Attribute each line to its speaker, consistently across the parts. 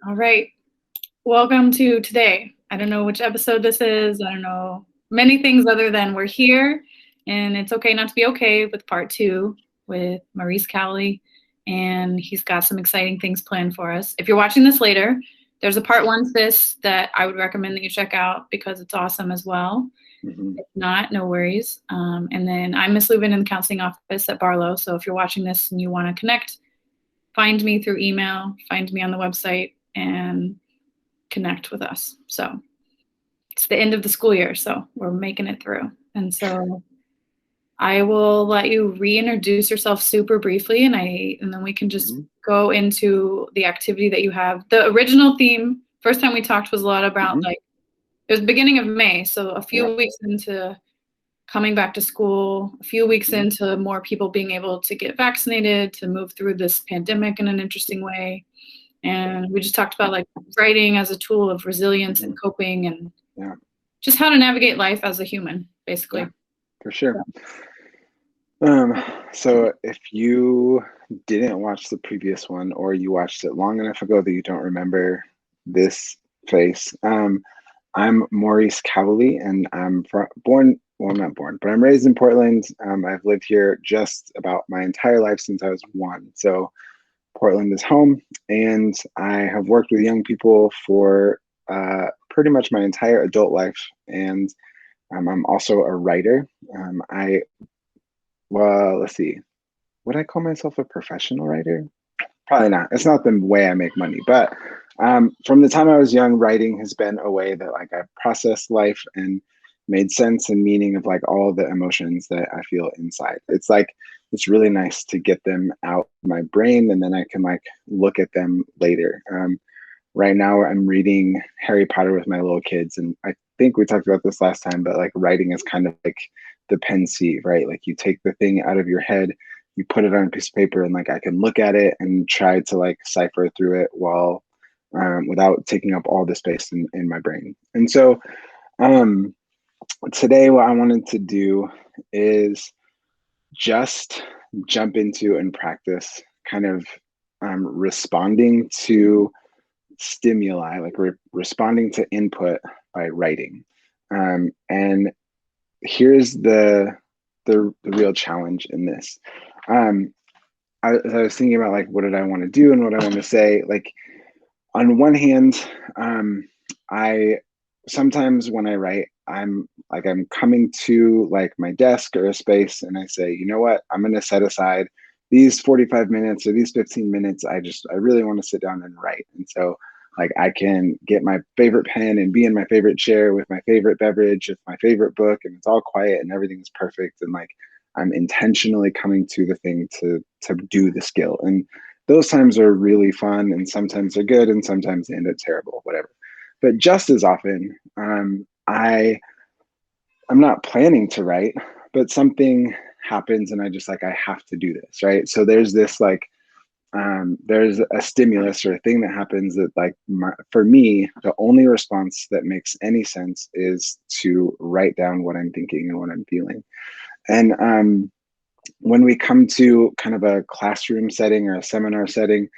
Speaker 1: All right. Welcome to today. I don't know which episode this is. I don't know many things other than we're here and it's okay not to be okay with part two with Maurice Cowley. And he's got some exciting things planned for us. If you're watching this later, there's a part one to this that I would recommend that you check out because it's awesome as well. If not, no worries. And then I'm Miss Lubin in the counseling office at Barlow. So if you're watching this and you want to connect, find me through email, find me on the website, and connect with us. So it's the end of the school year, so we're making it through. And so I will let you reintroduce yourself super briefly, and then we can just go into the activity that you have. The original theme, first time we talked, was a lot about like, it was beginning of May, so a few weeks into coming back to school, a few weeks into more people being able to get vaccinated, to move through this pandemic in an interesting way. And we just talked about like writing as a tool of resilience and coping and just how to navigate life as a human, basically.
Speaker 2: Yeah, for sure. So if you didn't watch the previous one or you watched it long enough ago that you don't remember this face, I'm Maurice Cowley and I'm not born, but I'm raised in Portland. I've lived here just about my entire life since I was 1. So Portland is home, and I have worked with young people for pretty much my entire adult life. And I'm also a writer. Let's see, would I call myself a professional writer? Probably not. It's not the way I make money, but from the time I was young, writing has been a way that like I processed life and made sense and meaning of like all the emotions that I feel inside. It's like, it's really nice to get them out of my brain and then I can like look at them later. Right now I'm reading Harry Potter with my little kids, and I think we talked about this last time, but like writing is kind of like the pensieve, right? Like you take the thing out of your head, you put it on a piece of paper, and like I can look at it and try to like cipher through it while without taking up all the space in my brain. And so today what I wanted to do is just jump into and practice kind of responding to stimuli, like responding to input by writing. And here's the real challenge in this. As I was thinking about like what did I want to do and what I want to say, like on one hand, I sometimes when I write, I'm coming to like my desk or a space and I say, you know what, I'm going to set aside these 45 minutes or these 15 minutes. I really want to sit down and write. And so like I can get my favorite pen and be in my favorite chair with my favorite beverage, with my favorite book, and it's all quiet and everything's perfect. And like I'm intentionally coming to the thing to do the skill. And those times are really fun, and sometimes they're good, and sometimes they end up terrible, whatever. But just as often, I'm not planning to write, but something happens, and I have to do this, right? So there's this like, there's a stimulus or a thing that happens that like for me, the only response that makes any sense is to write down what I'm thinking and what I'm feeling. And when we come to kind of a classroom setting or a seminar setting,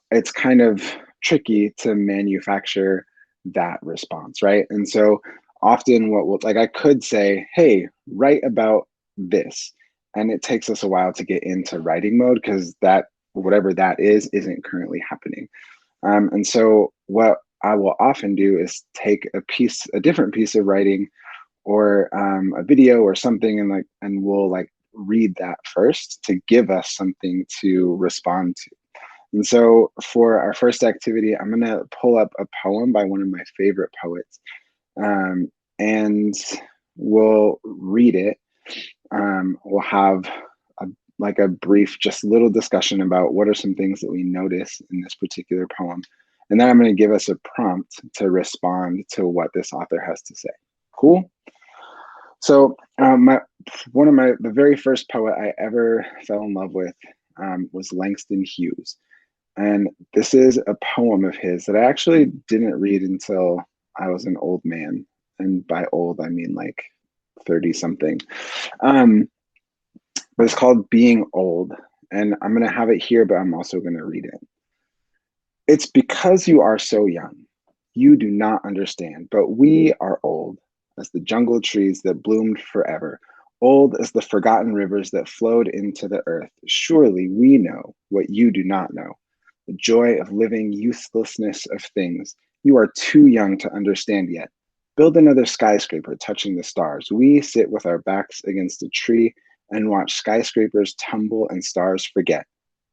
Speaker 2: it's kind of tricky to manufacture that response, right? And so often I could say, hey, write about this. And it takes us a while to get into writing mode because that, whatever that is, isn't currently happening. And so what I will often do is take a different piece of writing or a video or something, and we'll like read that first to give us something to respond to. And so for our first activity, I'm going to pull up a poem by one of my favorite poets, and we'll read it. We'll have a brief, just little discussion about what are some things that we notice in this particular poem. And then I'm going to give us a prompt to respond to what this author has to say. Cool? So the very first poet I ever fell in love with was Langston Hughes. And this is a poem of his that I actually didn't read until I was an old man. And by old, I mean like 30 something. But it's called Being Old. And I'm going to have it here, but I'm also going to read it. It's because you are so young. You do not understand, but we are old as the jungle trees that bloomed forever, old as the forgotten rivers that flowed into the earth. Surely we know what you do not know, the joy of living, uselessness of things. You are too young to understand yet. Build another skyscraper touching the stars. We sit with our backs against a tree and watch skyscrapers tumble and stars forget.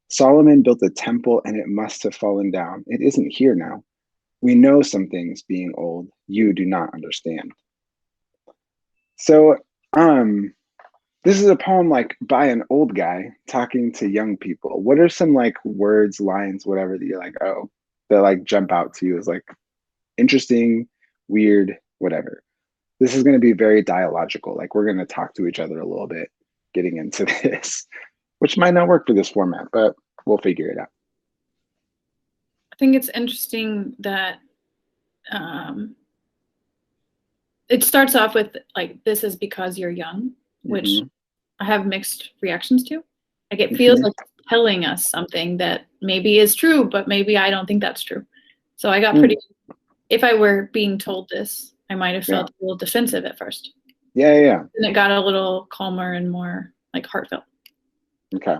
Speaker 2: Solomon built a temple and it must have fallen down. It isn't here now. We know some things being old you do not understand. So, um, this is a poem like by an old guy talking to young people. What are some like words, lines, whatever that you're like, oh, that like jump out to you as like interesting, weird, whatever? This is going to be very dialogical. Like we're going to talk to each other a little bit getting into this, which might not work for this format, but we'll figure it out.
Speaker 1: I think it's interesting that um, it starts off with like, this is because you're young, which
Speaker 2: Mm-hmm.
Speaker 1: I have mixed reactions to. Like it feels
Speaker 2: Mm-hmm.
Speaker 1: like telling us something that maybe is true, but maybe I don't think that's true. So I got
Speaker 2: Mm.
Speaker 1: pretty, if I were being told this, I might have
Speaker 2: Yeah.
Speaker 1: felt a little defensive at first.
Speaker 2: Yeah. Yeah. Yeah.
Speaker 1: And it got a little calmer and more like heartfelt.
Speaker 2: Okay.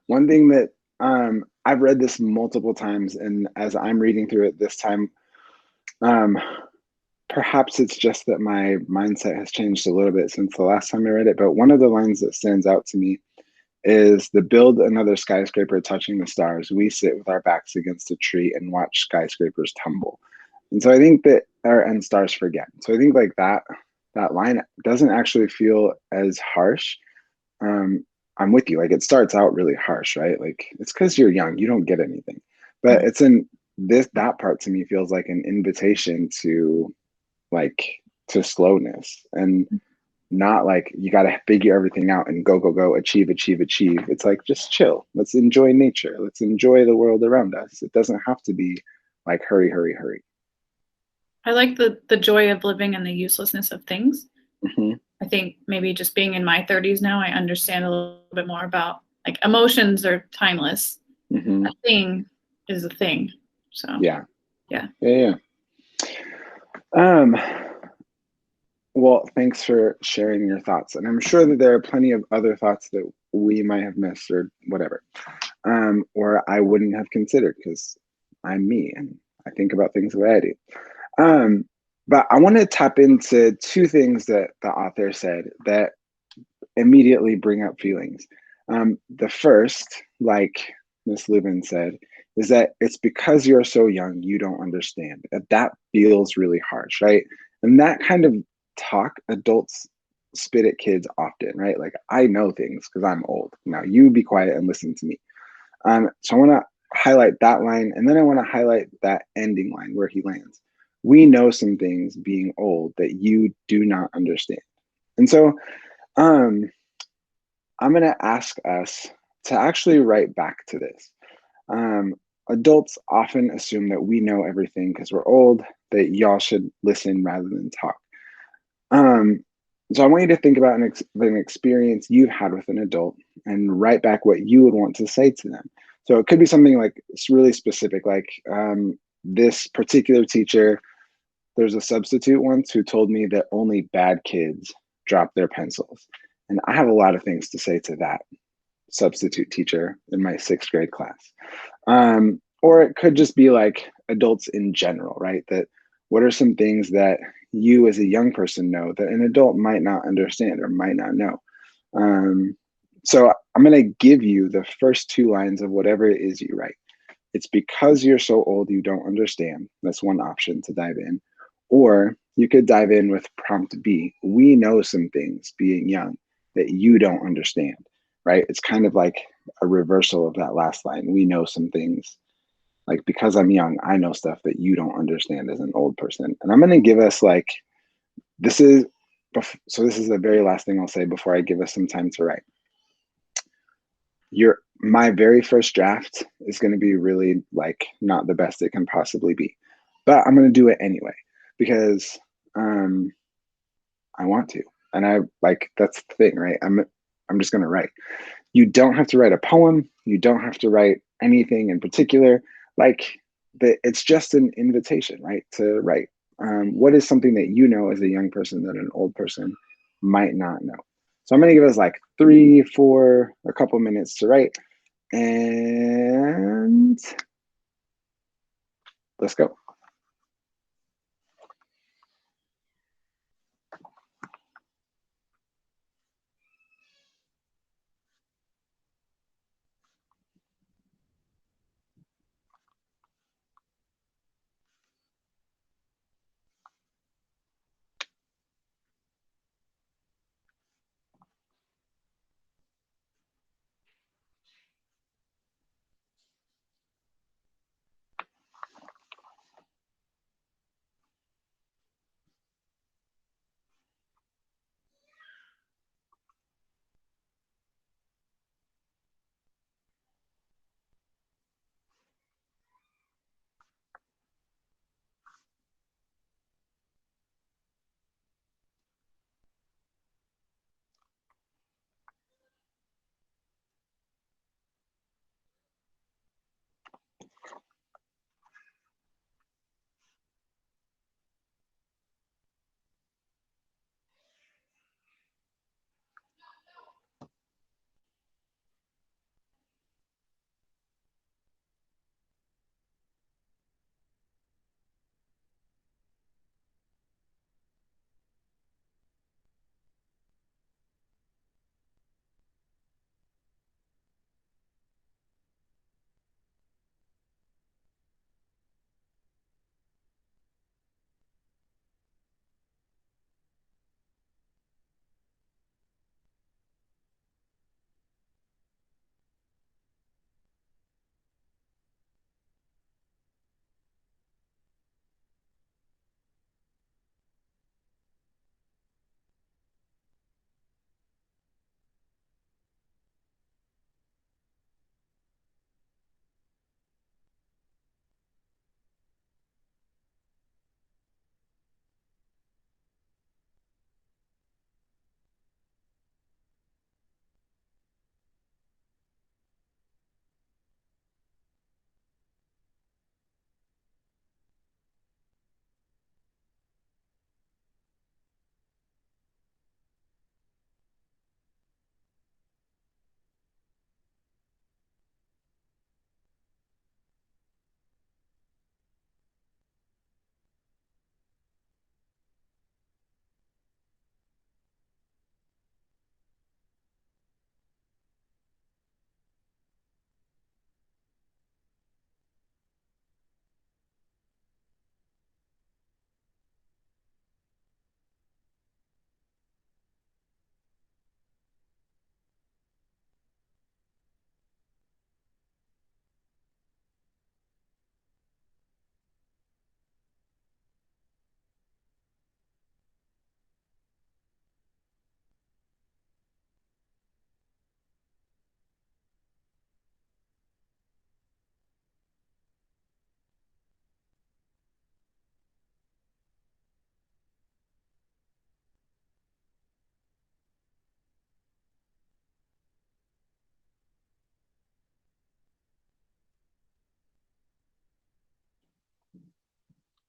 Speaker 2: One thing that I've read this multiple times, and as I'm reading through it this time, um, perhaps it's just that my mindset has changed a little bit since the last time I read it. But one of the lines that stands out to me is the build another skyscraper touching the stars. We sit with our backs against a tree and watch skyscrapers tumble. And so I think that, and stars forget. So I think like that line doesn't actually feel as harsh. um, I'm with you. Like it starts out really harsh, right? Like it's because you're young, you don't get anything. But it's in this that part to me feels like an invitation to like to slowness and not like you got to figure everything out and go go go achieve achieve achieve. It's like just chill. Let's enjoy nature. Let's enjoy the world around us. It doesn't have to be like hurry hurry hurry.
Speaker 1: I like the joy of living and the uselessness of things.
Speaker 2: Hmm.
Speaker 1: I think maybe just being in my 30s now, I understand a little bit more about like emotions are timeless.
Speaker 2: Hmm.
Speaker 1: A thing is a thing. So
Speaker 2: Yeah.
Speaker 1: yeah.
Speaker 2: Yeah. Yeah. Well, thanks for sharing your thoughts. And I'm sure that there are plenty of other thoughts that we might have missed or whatever, or I wouldn't have considered because I'm me and I think about things the way I do. Um, but I want to tap into two things that the author said that immediately bring up feelings. The first, like Miss Lubin said, is that it's because you're so young, you don't understand. That feels really harsh, right? And that kind of talk adults spit at kids often, right? Like, I know things because I'm old. Now you be quiet and listen to me. So I want to highlight that line, and then I want to highlight that ending line where he lands. We know some things being old that you do not understand. And so um, I'm going to ask us to actually write back to this. Um, Adults often assume that we know everything because we're old, that y'all should listen rather than talk. Um, so I want you to think about an experience you've had with an adult and write back what you would want to say to them. So it could be something like it's really specific, like this particular teacher. There's a substitute once who told me that only bad kids drop their pencils. And I have a lot of things to say to that substitute teacher in my sixth grade class. Or it could just be like adults in general, right? That what are some things that you as a young person know that an adult might not understand or might not know? Um, so I'm going to give you the first two lines of whatever it is you write. It's because you're so old you don't understand. That's one option to dive in. Or you could dive in with prompt B. We know some things being young that you don't understand, right? It's kind of like a reversal of that last line. We know some things. Like, because I'm young, I know stuff that you don't understand as an old person. And I'm going to give us like, this is, so this is the very last thing I'll say before I give us some time to write. My very first draft is going to be really like not the best it can possibly be, but I'm going to do it anyway because I want to, and I like that's the thing, right? I'm I'm just going to write. You don't have to write a poem. You don't have to write anything in particular. Like it's just an invitation, right? To write. What is something that you know as a young person that an old person might not know? So I'm going to give us like 3, 4, a couple minutes to write. And let's go.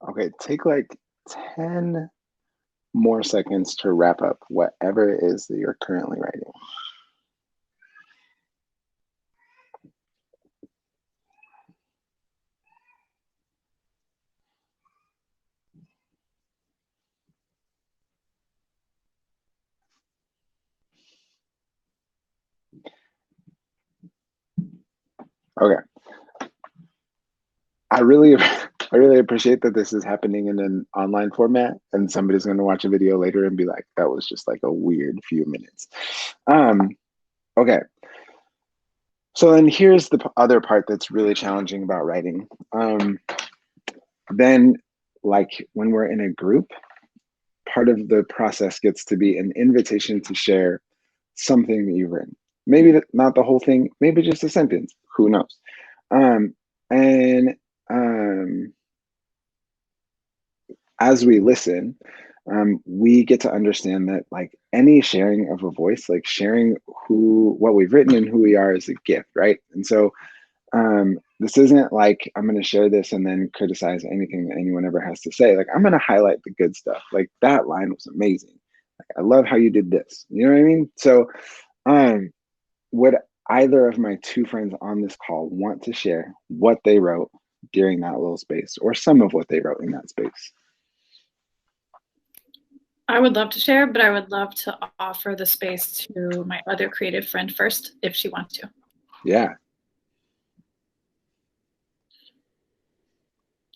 Speaker 2: Okay, take like 10 more seconds to wrap up whatever it is that you're currently writing. Okay. I really I really appreciate that this is happening in an online format and somebody's going to watch a video later and be like, that was just like a weird few minutes. Okay. So then here's the other part that's really challenging about writing. Then like when we're in a group, part of the process gets to be an invitation to share something that you've written. Maybe not the whole thing, maybe just a sentence, who knows? Um, and As we listen, we get to understand that like any sharing of a voice, like sharing what we've written and who we are is a gift, right? And so this isn't like I'm going to share this and then criticize anything that anyone ever has to say. Like I'm going to highlight the good stuff. Like that line was amazing. Like, I love how you did this. You know what I mean? So um, would either of my two friends on this call want to share what they wrote during that little space or some of what they wrote in that space?
Speaker 1: I would love to share, but I would love to offer the space to my other creative friend first if she wants to.
Speaker 2: Yeah.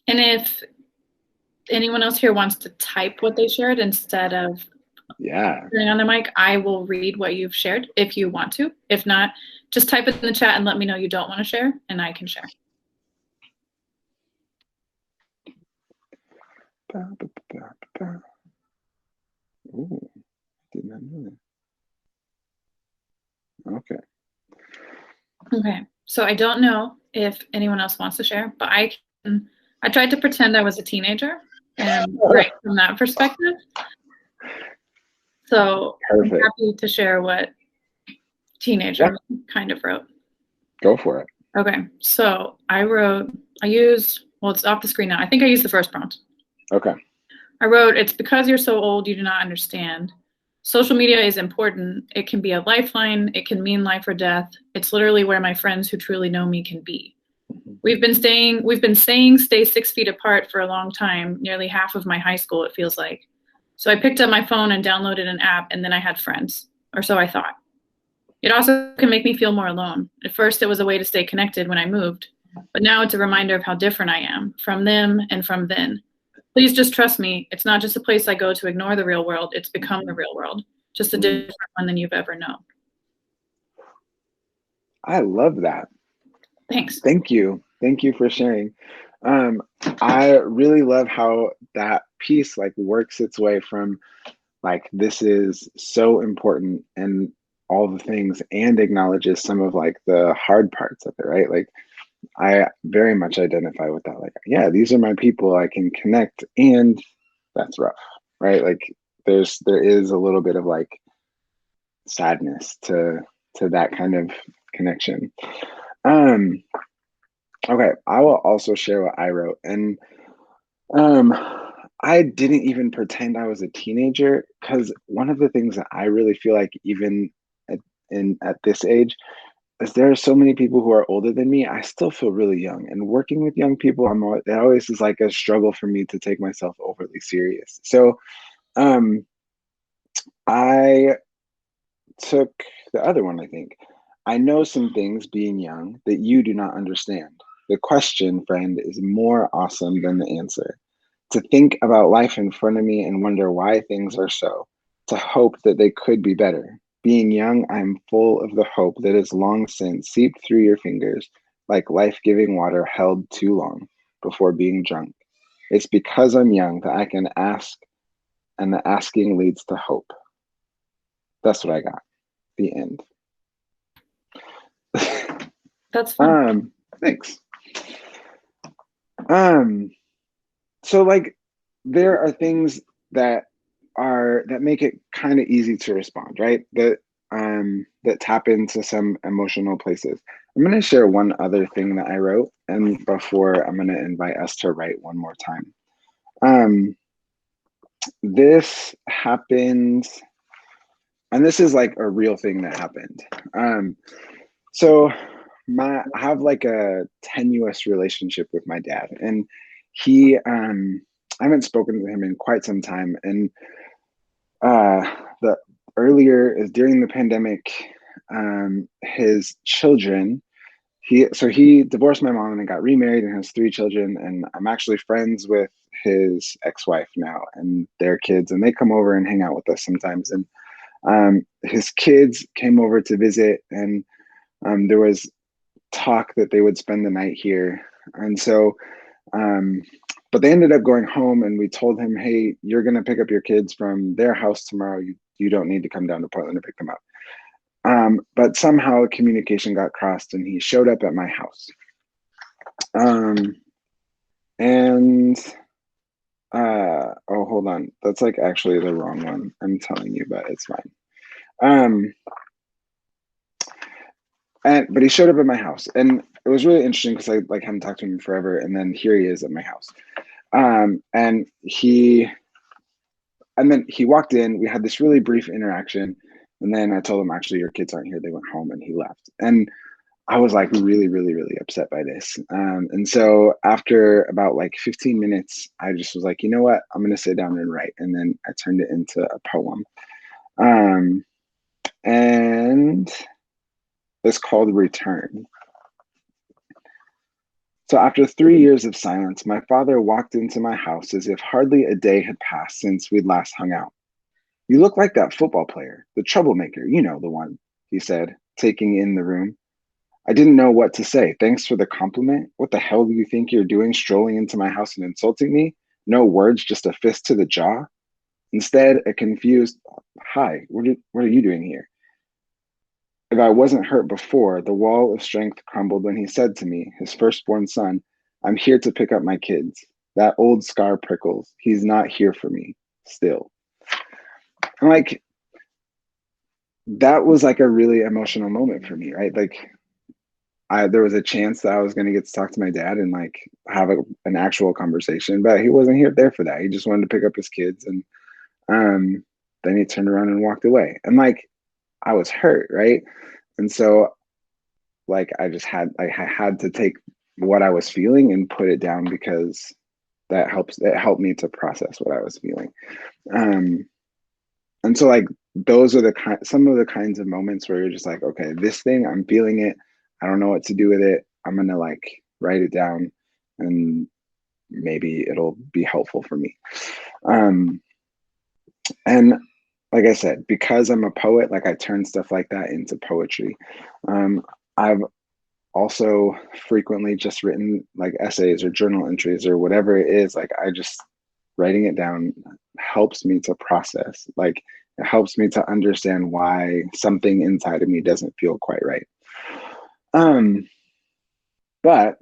Speaker 1: And if anyone else here wants to type what they shared instead of turning on the mic, I will read what you've shared if you want to. If not, just type it in the chat and let me know you don't want to share, and I can share.
Speaker 2: Ooh, did not know that. Okay.
Speaker 1: Okay. So I don't know if anyone else wants to share, but I tried to pretend I was a teenager and write from that perspective. So
Speaker 2: Perfect.
Speaker 1: I'm happy to share what teenager kind of wrote.
Speaker 2: Go for it.
Speaker 1: Okay. So it's off the screen now. I think I used the first prompt.
Speaker 2: Okay.
Speaker 1: I wrote, "It's because you're so old you do not understand. Social media is important. It can be a lifeline. It can mean life or death. It's literally where my friends who truly know me can be. We've been saying stay 6 feet apart for a long time, nearly half of my high school, it feels like. So I picked up my phone and downloaded an app, and then I had friends, or so I thought. It also can make me feel more alone. At first, it was a way to stay connected when I moved, but now it's a reminder of how different I am from them and from then. Please just trust me. It's not just a place I go to ignore the real world. It's become the real world, just a different one than you've ever known."
Speaker 2: I love that.
Speaker 1: Thanks.
Speaker 2: Thank you. Thank you for sharing. I really love how that piece like works its way from like this is so important and all the things and acknowledges some of like the hard parts of it, right? Like I very much identify with that. Like, yeah, these are my people I can connect, and that's rough, right? Like there is a little bit of like sadness to that kind of connection. Um okay, I will also share what I wrote. And um I didn't even pretend I was a teenager because one of the things that I really feel like even at this age is there are so many people who are older than me. I still feel really young, and working with young people, it always is like a struggle for me to take myself overly serious. So um I took the other one, I think. I know some things being young that you do not understand. The question, friend, is more awesome than the answer. To think about life in front of me and wonder why things are so. To hope that they could be better. Being young, I am full of the hope that has long since seeped through your fingers like life giving water held too long before being drunk. It's because I'm young that I can ask, and the asking leads to hope. That's what I got. The end.
Speaker 1: That's fun.
Speaker 2: Thanks. So like there are things that make it kind of easy to respond, right? That tap into some emotional places. I'm going to share one other thing that I wrote, and before I'm going to invite us to write one more time. This happened, and this is like a real thing that happened. So I have like a tenuous relationship with my dad, and he I haven't spoken to him in quite some time. And the earlier is during the pandemic, his children, he divorced my mom and then got remarried and has 3 children. And I'm actually friends with his ex-wife now and their kids, and they come over and hang out with us sometimes. And his kids came over to visit, and there was talk that they would spend the night here. And so but they ended up going home, and we told him, hey, you're going to pick up your kids from their house tomorrow. You don't need to come down to Portland to pick them up. But somehow communication got crossed, and he showed up at my house. And Oh, hold on. That's like actually the wrong one. I'm telling you, but it's fine. Um, but he showed up at my house, and it was really interesting because I like hadn't talked to him in forever, and then here he is at my house. Um, and he and then he walked in. We had this really brief interaction, and then I told him, actually, your kids aren't here. They went home, and he left. And I was like really, really, really upset by this. And so after about like 15 minutes, I just was like, you know what? I'm going to sit down and write. And then I turned it into a poem. Um, and it's called Return. So after 3 years of silence, my father walked into my house as if hardly a day had passed since we'd last hung out. You look like that football player, the troublemaker, you know, the one, he said, taking in the room. I didn't know what to say. Thanks for the compliment. What the hell do you think you're doing strolling into my house and insulting me? No words, just a fist to the jaw. Instead, a confused, hi, what are you doing here? If I wasn't hurt before, the wall of strength crumbled when he said to me, his firstborn son, I'm here to pick up my kids. That old scar prickles. He's not here for me still. And like, that was like a really emotional moment for me, right? Like, there was a chance that I was going to get to talk to my dad and like have an actual conversation, but he wasn't here there for that. He just wanted to pick up his kids, and um, then he turned around and walked away. And like I was hurt, right? And so like I had to take what I was feeling and put it down because it helped me to process what I was feeling. Um, and so like those are some of the kinds of moments where you're just like, okay, this thing, I'm feeling it. I don't know what to do with it. I'm gonna like write it down, and maybe it'll be helpful for me. Um, and like I said, because I'm a poet, like I turn stuff like that into poetry. I've also frequently just written like essays or journal entries or whatever it is. Like I just writing it down helps me to process. Like it helps me to understand why something inside of me doesn't feel quite right. Um, but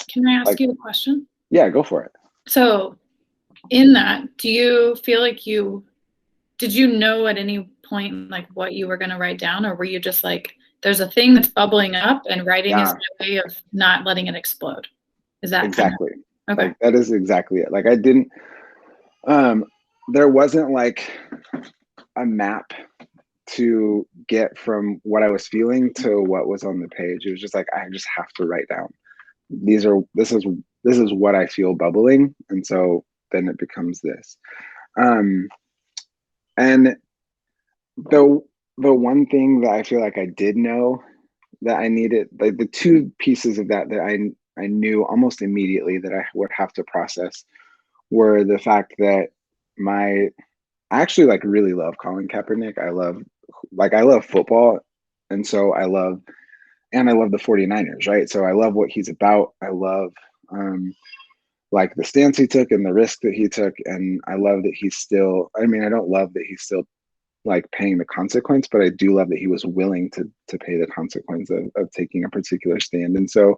Speaker 1: Can I ask
Speaker 2: like,
Speaker 1: you a question?
Speaker 2: yeah, go for it.
Speaker 1: So, in that, do you feel like did you know at any point like what you were going to write down, or were you just like, there's a thing that's bubbling up and writing is
Speaker 2: Yeah,
Speaker 1: my way of not letting it explode? Is that kind
Speaker 2: exactly.
Speaker 1: of okay?
Speaker 2: Like that is exactly it. Like I didn't, um, there wasn't like a map to get from what I was feeling to what was on the page. It was just like I just have to write down. This is what I feel bubbling, and so then it becomes this. Um, and the the one thing that I feel like I did know that I needed, like the two pieces of that I knew almost immediately that I would have to process were the fact that my I actually like really love Colin Kaepernick. I love football, and so I love the 49ers, right? So I love what he's about. I love like the stance he took and the risk that he took, and I love that he's still, I mean, I don't love that he's still like paying the consequence, but I do love that he was willing to pay the consequence of taking a particular stand. And so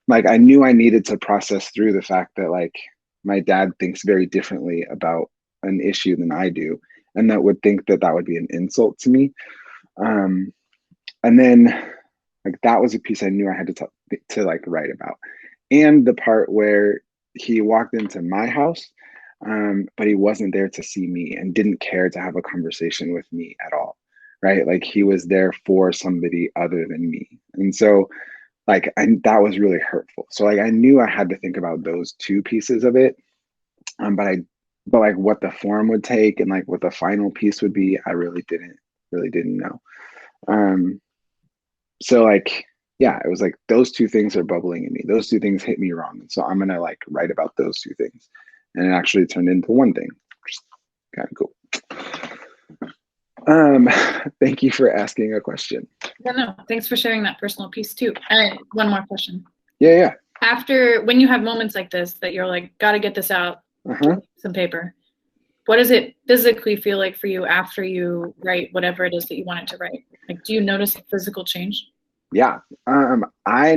Speaker 2: like I knew I needed to process through the fact that like my dad thinks very differently about an issue than I do, and that would think that that would be an insult to me. Um, and then like that was a piece I knew I had to like write about, and the part where he walked into my house, but he wasn't there to see me and didn't care to have a conversation with me at all, right? Like he was there for somebody other than me, and so like that was really hurtful. So like I knew I had to think about those two pieces of it, but like what the form would take and like what the final piece would be, I really didn't know. Um, so like yeah, it was like those two things are bubbling in me. Those two things hit me wrong, and so I'm gonna like write about those two things, and it actually turned into one thing, which is kind of cool. Um, thank you for asking a question.
Speaker 1: Yeah, no, thanks for sharing that personal piece too. And one more question.
Speaker 2: Yeah.
Speaker 1: After, when you have moments like this that you're like, gotta get this out,
Speaker 2: Uh-huh.
Speaker 1: some paper, what does it physically feel like for you after you write whatever it is that you wanted to write? Like, do you notice a physical change?
Speaker 2: Yeah. I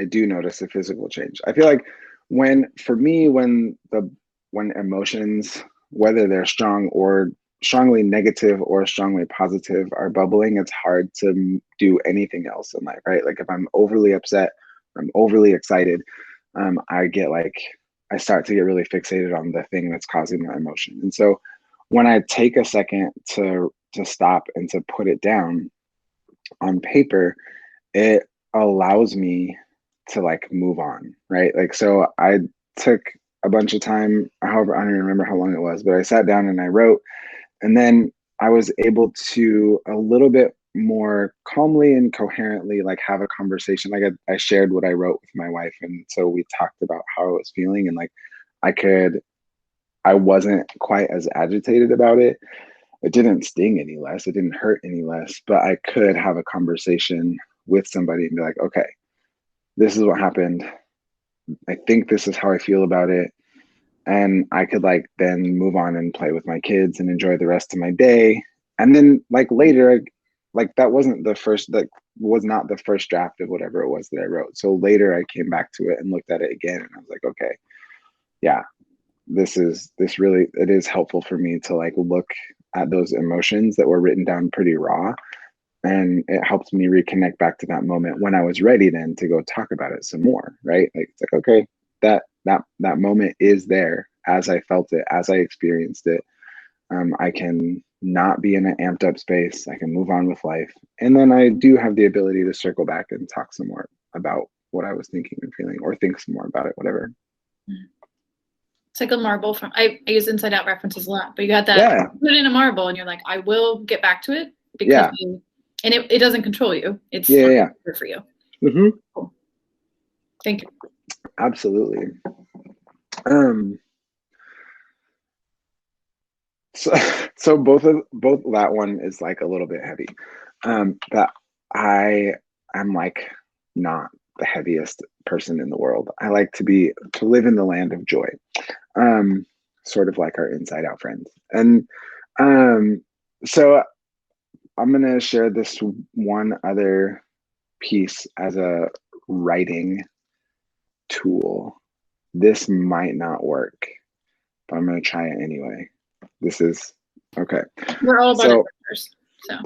Speaker 2: do notice a physical change. I feel like when, for me, when when emotions, whether they're strong or strongly negative or strongly positive, are bubbling, it's hard to do anything else in life, right? Like if I'm overly upset, I'm overly excited, I get like, I start to get really fixated on the thing that's causing my emotion. And so when I take a second to stop and to put it down on paper, it allows me to like move on, right? Like, so I took a bunch of time, however, I don't even remember how long it was, but I sat down and I wrote, and then I was able to a little bit more calmly and coherently like have a conversation. Like I shared what I wrote with my wife, and so we talked about how I was feeling, and like I could, I wasn't quite as agitated about it. It didn't sting any less, it didn't hurt any less, but I could have a conversation with somebody and be like, okay, this is what happened. I think this is how I feel about it. And I could like then move on and play with my kids and enjoy the rest of my day. And then like later, like that wasn't the first, that was not the first draft of whatever it was that I wrote. So later I came back to it and looked at it again, and I was like, okay, yeah, this really, it is helpful for me to like look at those emotions that were written down pretty raw, and it helped me reconnect back to that moment when I was ready then to go talk about it some more, right? Like it's like, okay, that moment is there as I felt it, as I experienced it. I can not be in an amped up space, I can move on with life, and then I do have the ability to circle back and talk some more about what I was thinking and feeling, or think some more about it, whatever.
Speaker 1: It's like a marble from, I use inside out references a lot, but you got that,
Speaker 2: Yeah,
Speaker 1: put it in a marble and you're like, I will get back to it because
Speaker 2: yeah,
Speaker 1: and it doesn't control you. It's
Speaker 2: yeah, yeah,
Speaker 1: good for you.
Speaker 2: yeah.
Speaker 1: Cool. Thank you.
Speaker 2: Absolutely. So, so both that one is like a little bit heavy. That I am like not the heaviest person in the world. I like to live in the land of joy. Sort of like our inside out friends. And so I'm gonna share this one other piece as a writing tool. This might not work, but I'm gonna try it anyway. This is okay.
Speaker 1: We're all about adventures, so.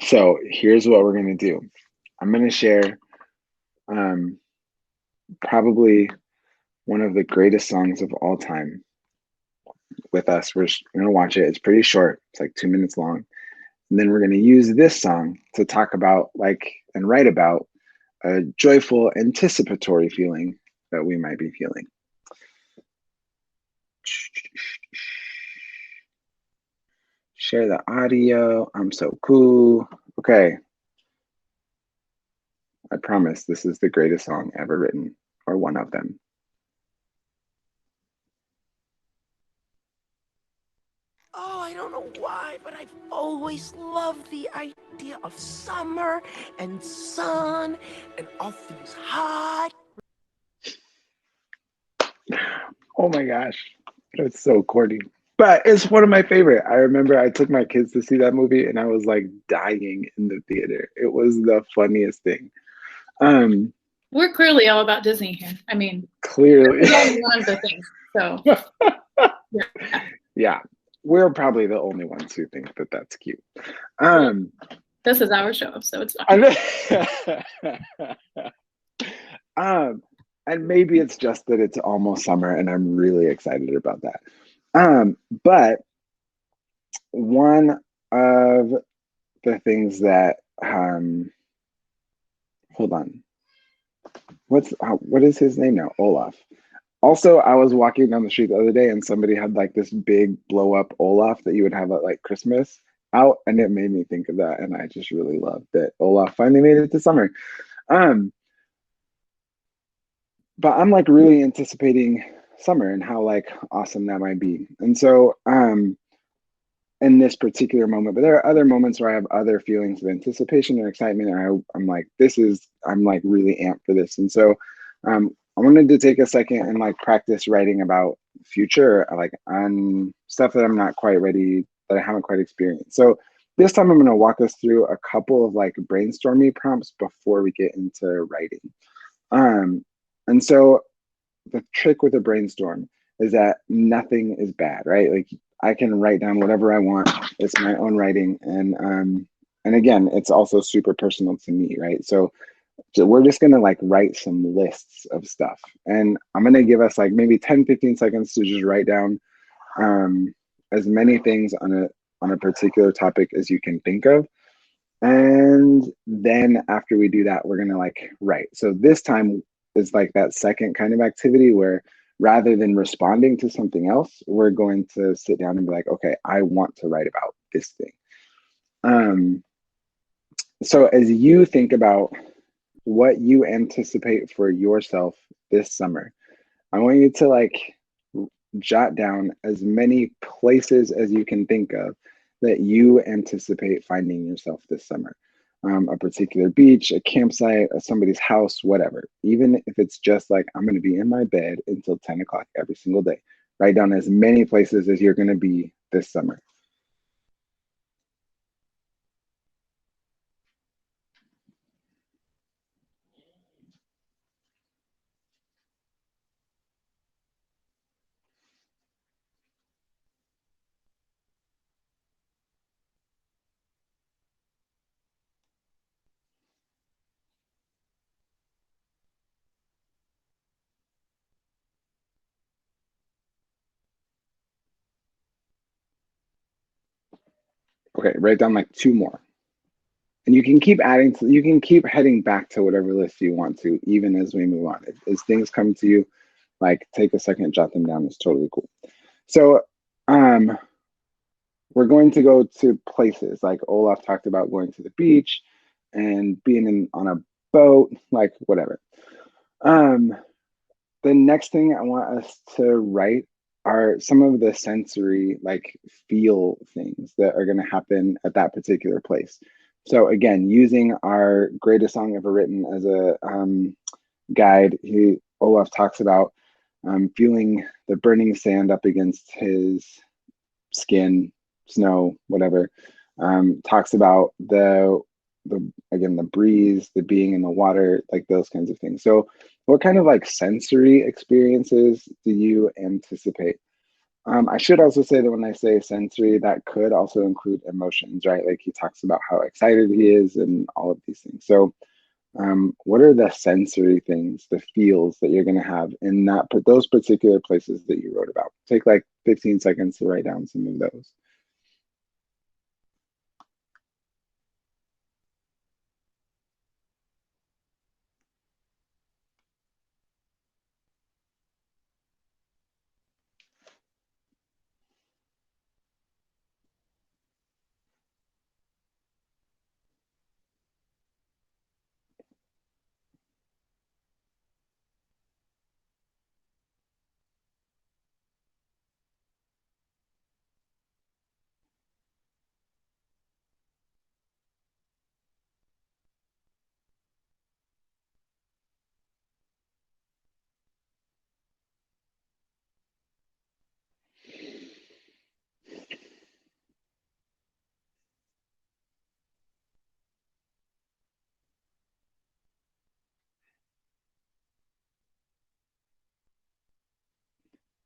Speaker 2: So here's what we're gonna do. I'm gonna share probably one of the greatest songs of all time with us. We're gonna watch it. It's pretty short. It's like 2 minutes long. And then we're gonna use this song to talk about like and write about a joyful, anticipatory feeling that we might be feeling. Share the audio. I'm so cool. Okay. I promise this is the greatest song ever written, or one of them.
Speaker 3: Oh, I don't know why, but I've always loved the idea of summer and sun and all things hot.
Speaker 2: Oh my gosh. That's so corny. But it's one of my favorite. I remember I took my kids to see that movie and I was like dying in the theater. It was the funniest thing.
Speaker 1: We're clearly all about Disney here. I mean,
Speaker 2: clearly
Speaker 1: one of the things. So
Speaker 2: yeah, we're probably the only ones who think that that's cute.
Speaker 1: This is our show, so it's fine.
Speaker 2: And maybe it's just that it's almost summer and I'm really excited about that. But one of the things that hold on, what is his name now? Olaf. Also, I was walking down the street the other day and somebody had like this big blow up Olaf that you would have at like Christmas out, and it made me think of that, and I just really loved that Olaf finally made it to summer. But I'm like really anticipating summer and how like awesome that might be. And so in this particular moment, but there are other moments where I have other feelings of anticipation and excitement, and I'm like, I'm like really amped for this. And so I wanted to take a second and like practice writing about future, like on stuff that I'm not quite ready, that I haven't quite experienced. So this time I'm going to walk us through a couple of like brainstorming prompts before we get into writing. And so the trick with a brainstorm is that nothing is bad, right? Like I can write down whatever I want. It's my own writing, and again, it's also super personal to me, right? So we're just gonna like write some lists of stuff, and I'm gonna give us like maybe 10-15 seconds to just write down as many things on a particular topic as you can think of. And then after we do that, we're gonna like write. So this time is like that second kind of activity where rather than responding to something else, we're going to sit down and be like, okay, I want to write about this thing. So as you think about what you anticipate for yourself this summer, I want you to like jot down as many places as you can think of that you anticipate finding yourself this summer. A particular beach, a campsite, somebody's house, whatever. Even if it's just like, I'm going to be in my bed until 10 o'clock every single day. Write down as many places as you're going to be this summer. Okay, write down like two more. And you can keep adding to, you can keep heading back to whatever list you want to, even as we move on. As things come to you, like take a second, jot them down. It's totally cool. So we're going to go to places like Olaf talked about going to the beach and being on a boat, like whatever. The next thing I want us to write are some of the sensory, like feel things that are going to happen at that particular place. So again, using our greatest song ever written as a guide, Olaf talks about feeling the burning sand up against his skin, snow, whatever. Talks about the again the breeze, the being in the water, like those kinds of things. So what kind of like sensory experiences do you anticipate? I should also say that when I say sensory, that could also include emotions, right? Like he talks about how excited he is and all of these things. So what are the sensory things, the feels that you're going to have in those particular places that you wrote about? Take like 15 seconds to write down some of those.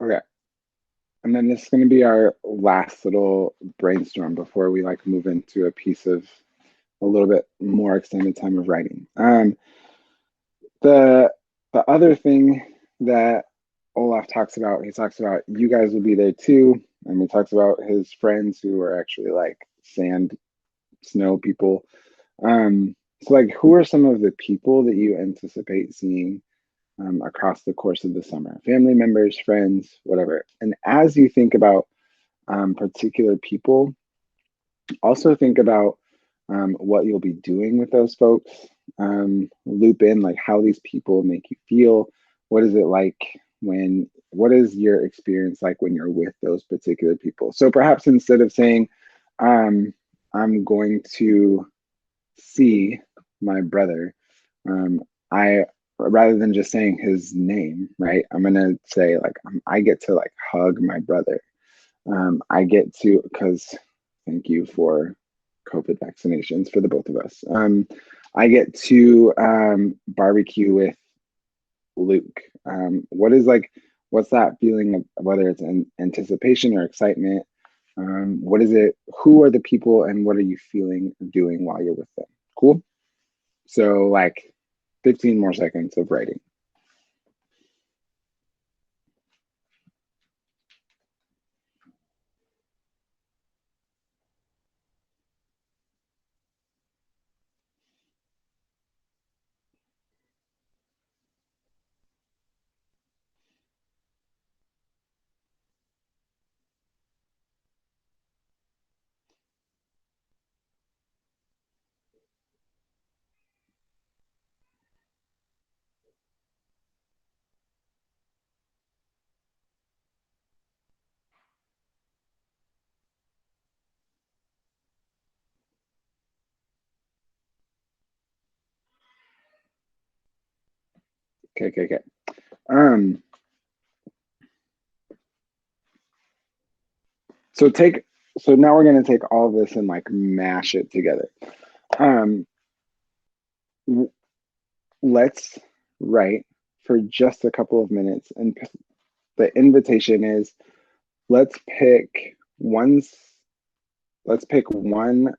Speaker 2: Okay. And then this is going to be our last little brainstorm before we like move into a piece of a little bit more extended time of writing. The other thing that Olaf talks about, he talks about you guys will be there too, and he talks about his friends who are actually like sand, snow people. So like, who are some of the people that you anticipate seeing across the course of the summer? Family members, friends, whatever. And as you think about particular people, also think about what you'll be doing with those folks. Loop in like how these people make you feel. What is it like what is your experience like when you're with those particular people? So perhaps instead of saying, I'm going to see my brother, I rather than just saying his name, right? I'm gonna say like I get to like hug my brother. I get to, because thank you for COVID vaccinations for the both of us. I get to barbecue with Luke. What is like, what's that feeling of whether it's anticipation or excitement? What is it? Who are the people and what are you feeling doing while you're with them? Cool. So, like 15 more seconds of writing. Okay, okay, okay. Um, so take, so now we're gonna take all this and like mash it together. Um, let's write for just a couple of minutes, and the invitation is let's pick one. Let's pick one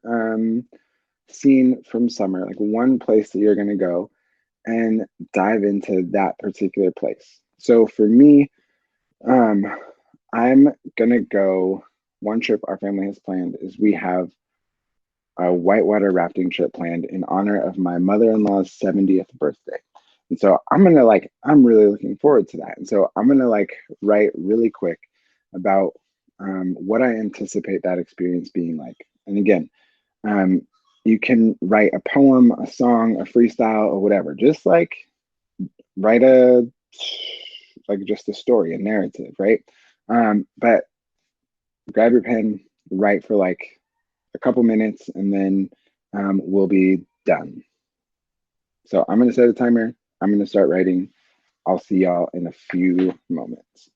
Speaker 2: scene from summer, like one place that you're gonna go, and dive into that particular place. So for me, um, I'm gonna go. One trip our family has planned is we have a whitewater rafting trip planned in honor of my mother-in-law's 70th birthday. And so I'm gonna like, I'm really looking forward to that. And so I'm gonna like write really quick about what I anticipate that experience being like. And again, um, you can write a poem, a song, a freestyle, or whatever. Just like write a like just a story, a narrative, right? But grab your pen, write for like a couple minutes, and then we'll be done. So I'm gonna set a timer. I'm gonna start writing. I'll see y'all in a few moments.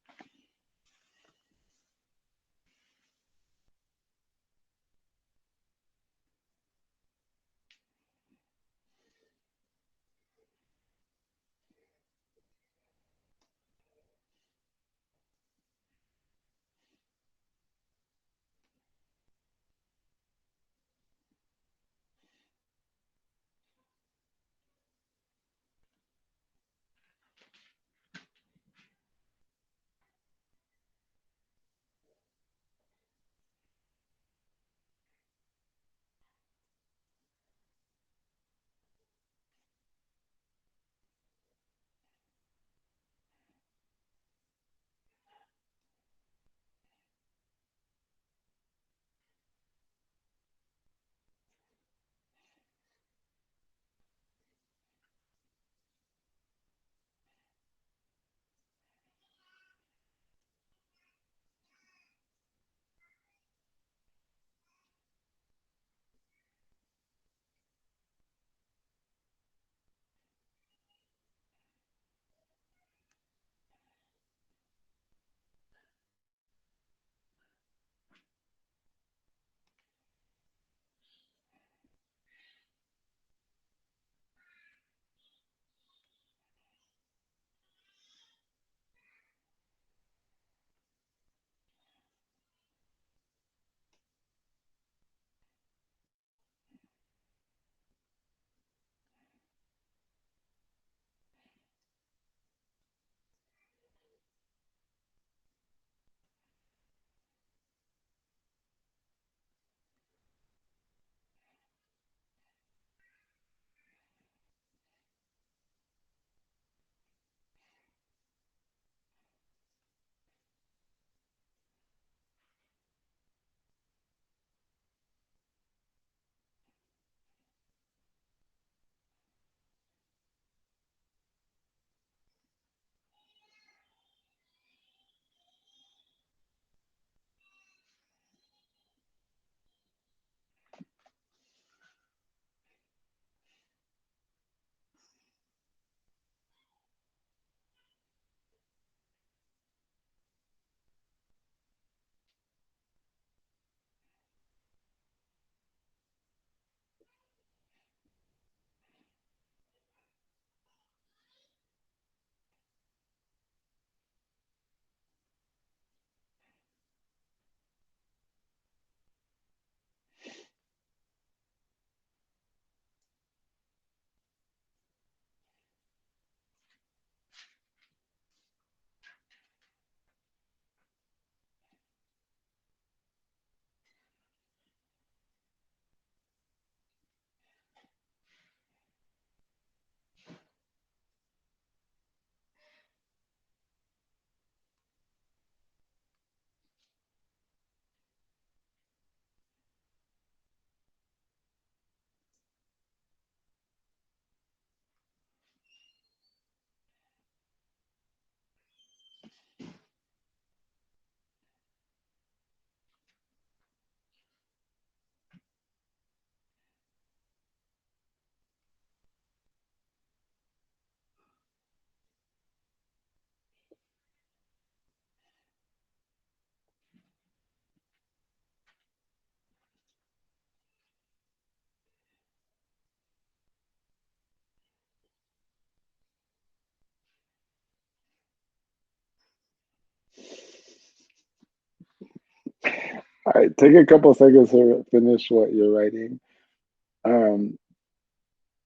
Speaker 2: right, take a couple seconds to finish what you're writing.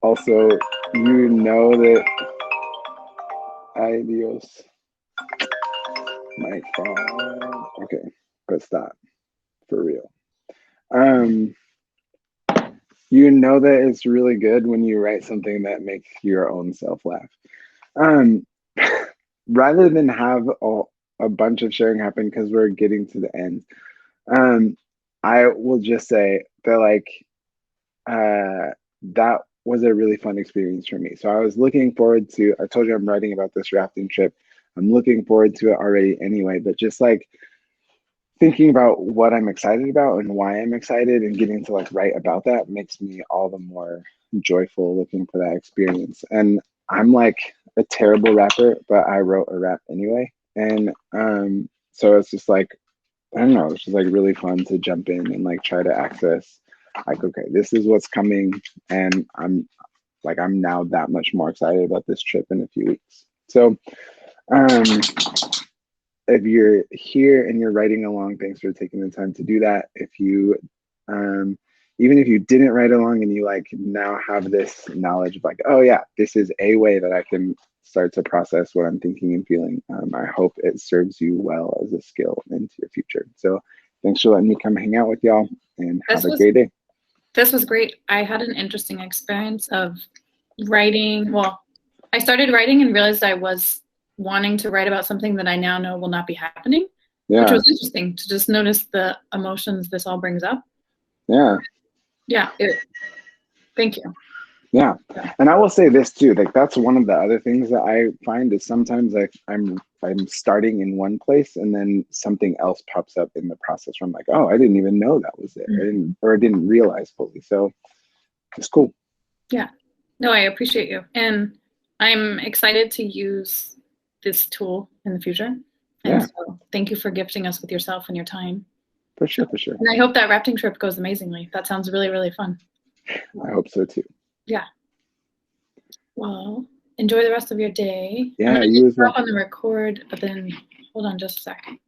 Speaker 2: Also, you know that ay Dios, my phone. Okay, but stop for real. Um, you know that it's really good when you write something that makes your own self laugh. Um, rather than have a bunch of sharing happen because we're getting to the end. Um, I will just say that like that was a really fun experience for me. So I was looking forward to. I told you I'm writing about this rafting trip. I'm looking forward to it already anyway. But just like thinking about what I'm excited about and why I'm excited and getting to like write about that makes me all the more joyful looking for that experience. And I'm like a terrible rapper, but I wrote a rap anyway. And so it's just like, I don't know, it's just like really fun to jump in and like try to access like, okay, this is what's coming. And I'm now that much more excited about this trip in a few weeks. So um if you're here and you're writing along, thanks for taking the time to do that. If you, even if you didn't write along and you like now have this knowledge of like, oh yeah, this is a way that I can start to process what I'm thinking and feeling. I hope it serves you well as a skill into your future. So thanks for letting me come hang out with y'all and have a great day.
Speaker 1: This was great. I had an interesting experience of writing. Well, I started writing and realized I was wanting to write about something that I now know will not be happening, which was interesting to just notice the emotions this all brings up.
Speaker 2: Yeah.
Speaker 1: Yeah. Thank you.
Speaker 2: Yeah. And I will say this too, like that's one of the other things that I find is sometimes like I'm starting in one place and then something else pops up in the process where I'm like, oh, I didn't even know that was there. I didn't realize fully. So it's cool.
Speaker 1: Yeah. No, I appreciate you. And I'm excited to use this tool in the future. And so thank you for gifting us with yourself and your time.
Speaker 2: For sure, for sure.
Speaker 1: And I hope that rafting trip goes amazingly. That sounds really, really fun.
Speaker 2: I hope so too.
Speaker 1: Yeah. Well, enjoy the rest of your day.
Speaker 2: Yeah, you as well.
Speaker 1: On the record, but then hold on just a second.